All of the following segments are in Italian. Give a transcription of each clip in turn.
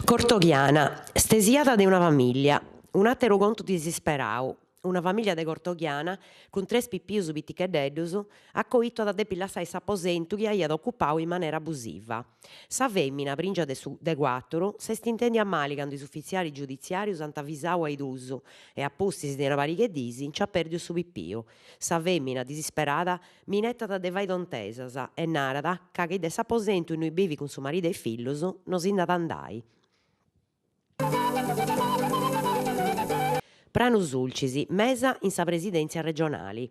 Cortoghiana, stesiata di una famiglia, un attero conto disisperau. Una famiglia de Cortoghiana, con 3 pippius pitticheddedus, ha coito ad adepilassare s'aposentu chi aiat occupau in maniera abusiva. Sa femmina, pringia de 4, s'estintendi a mali cando is uffiziali giudiziarius ant avisau a idusu e a postis de una pariga disi in c'ha perdiu su pippiu. Sa femmina, disisperada, minettat de fai tontesas e narat ca chi de s'aposentu in cui bivi con su maridu e fillus non sindat andai. Pranu Sulcisi, mesa in sa presidenza regionali.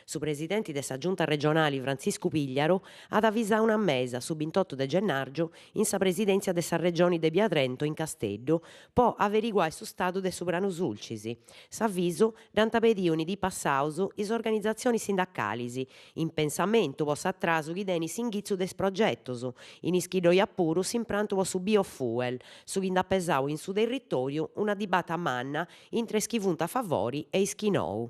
Su presidente de sa giunta regionale Franciscu Pigliaro ad avvisare una mesa su 28 de gennargio in sa presidenza de sa regione de Biatrento in Casteddu po averiguare su stato de su Pranu Sulcisi. S'avviso dant pedioni di passausu is organizzazioni sindacalisi in pensamento po s'attrasu chi deni s'inghizzu des progettos in ischidoia appuru s'imprantu po su biofuel su chi ind'appesau in su territorio una dibata manna intre chi funt a favori e ischi nou.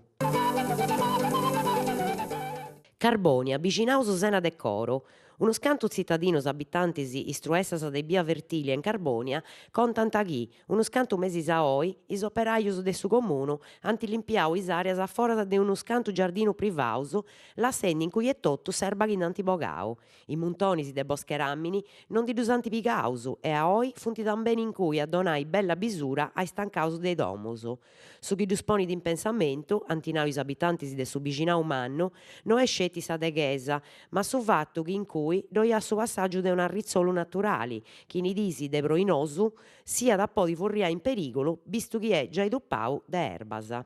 Carbonia, Bicinaus Sena de Coro. Unos cantus zittadinos abitantis istruessas de Bia Vertilia in Carbonia contant chi, unos cantu mesis a oi, is operaios de su comunu ant limpiau is areas a foras de unos cantu giardinu privaus, lassendi in cui e totu serba chi n'ant bogau. I muntonis de Boscheramini non di dus ant pigaus e a oi funt tambene in cui a donai bella bisura ai stancaus de domus. Su chi dus ponit in pensamento, antinau is abitantis de su Bicinau Mannu, no è sceti sa deghesa, ma su fattu chi in cui doia su passaggio de un arrizzolu naturali, chi ni disi de proinosu sia da podi furrià in pericolo, visto chi è già iduppau de erbas.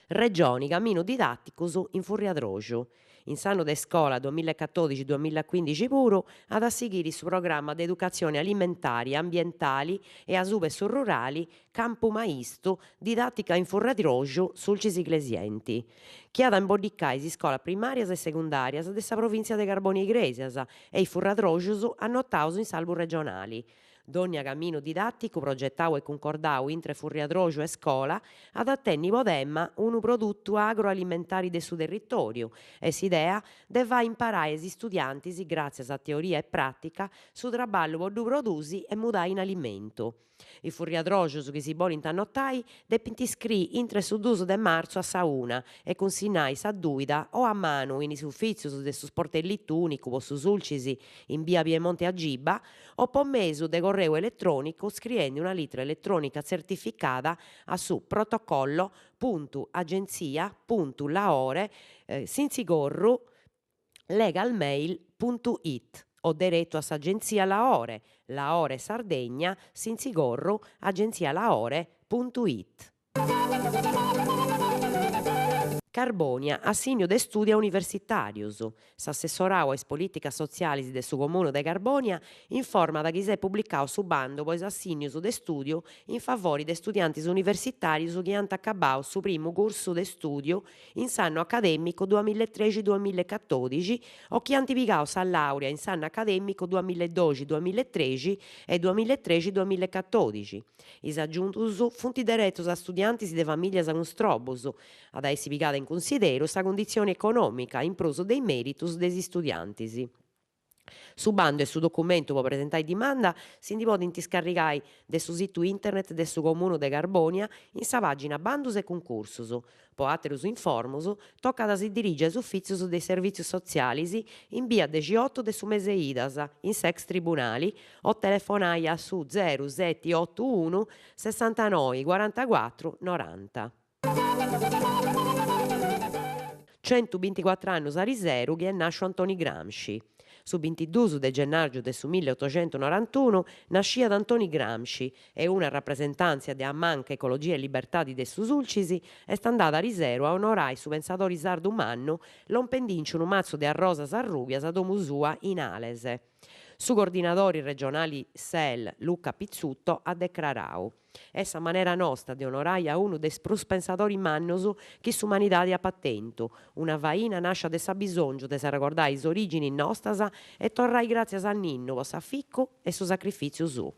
Regioni, cammino didatticus in Furriadroju. In s'anno de scola 2014-2015 puru ad assigiri su programma di educazione alimentari, ambientali e a sube su rurali Campu Maistu, didattica in Furriadroju sulcis Iglesienti. Chi ad imbodiccare si scola primarias e secundarias de sa provincia de Carbonia Igresias e i Furriadrojus annotaus in salvu regionali. Donnia cammino didatticu progettau e concordau intre Furriadroju e scola ad attenni podemma unu produttu agroalimentari de su territoriu e s'idea de far imparare si studiantis grazie a teoria e pratica su traballu po ddu produsi e mudare in alimento. I Furriadrojus chi si bolint annotare depint iscriri intre su 2 de marzo a sa 1 e consignare sa duida o a manu in is uffizios de su sportellittu unicu po su Sulcisi in via Piemonte a Giba o po mesu de correu elettronico scriendo una lettera elettronica certificata a su protocollo.agenzia.laore sinzigorru legalmail.it o diretto a s'agenzia Laore Sardegna Sinzigorru agenzialaore.it. Carbonia, assigno de studia universitarius. S'assessorau a is politicas socialis de su comunu de Carbonia informa da chi s'è pubblicau su bando po is assignius de studio in favore de studiantis universitarius chi ant accabau su primu cursu de studio in s'anno accademico 2013-2014 o chi ant pigau sa laurea in s'anno accademico 2012-2013 e 2013-2014. Is aggiuntus funt direttos a studiantis de famiglias cun strobus, ad essi pigada in considero sa condizione economica in proso dei meritus dei studiantis. Su bando e su documento per presentare dimanda si podint scaricare de su situ internet de su comunu de Carbonia in sa pagina bandus e concursus. Po atterus informus toccat a si dirigere a uffizios dei servizi socialis in via 18 de su Meseidas in sex tribunali o telefonai a su 0781 69 44 90. 124 anni a riseru che è nascio Antoni Gramsci. Su 22 de gennaio de su 1891 nasciat Antoni Gramsci e una rappresentanza de Ammanca Ecologia e Libertà di su Sulcisi est andata a riseru a onorare su pensatore sardu mannu lompendinci un mazzo de arrosas arrubias a domu sua in Alese. Su coordinatori regionali SEL Luca Pizzutto ha declarau: è sa manera nostra di onorare a uno dei prus pensatori mannus che s'umanidade ha patento. Una vaina nasce de sa bisogno de sa ricordare is origini nostras e torrai grazie a Ninnu, po s'afficco e su sacrificio su.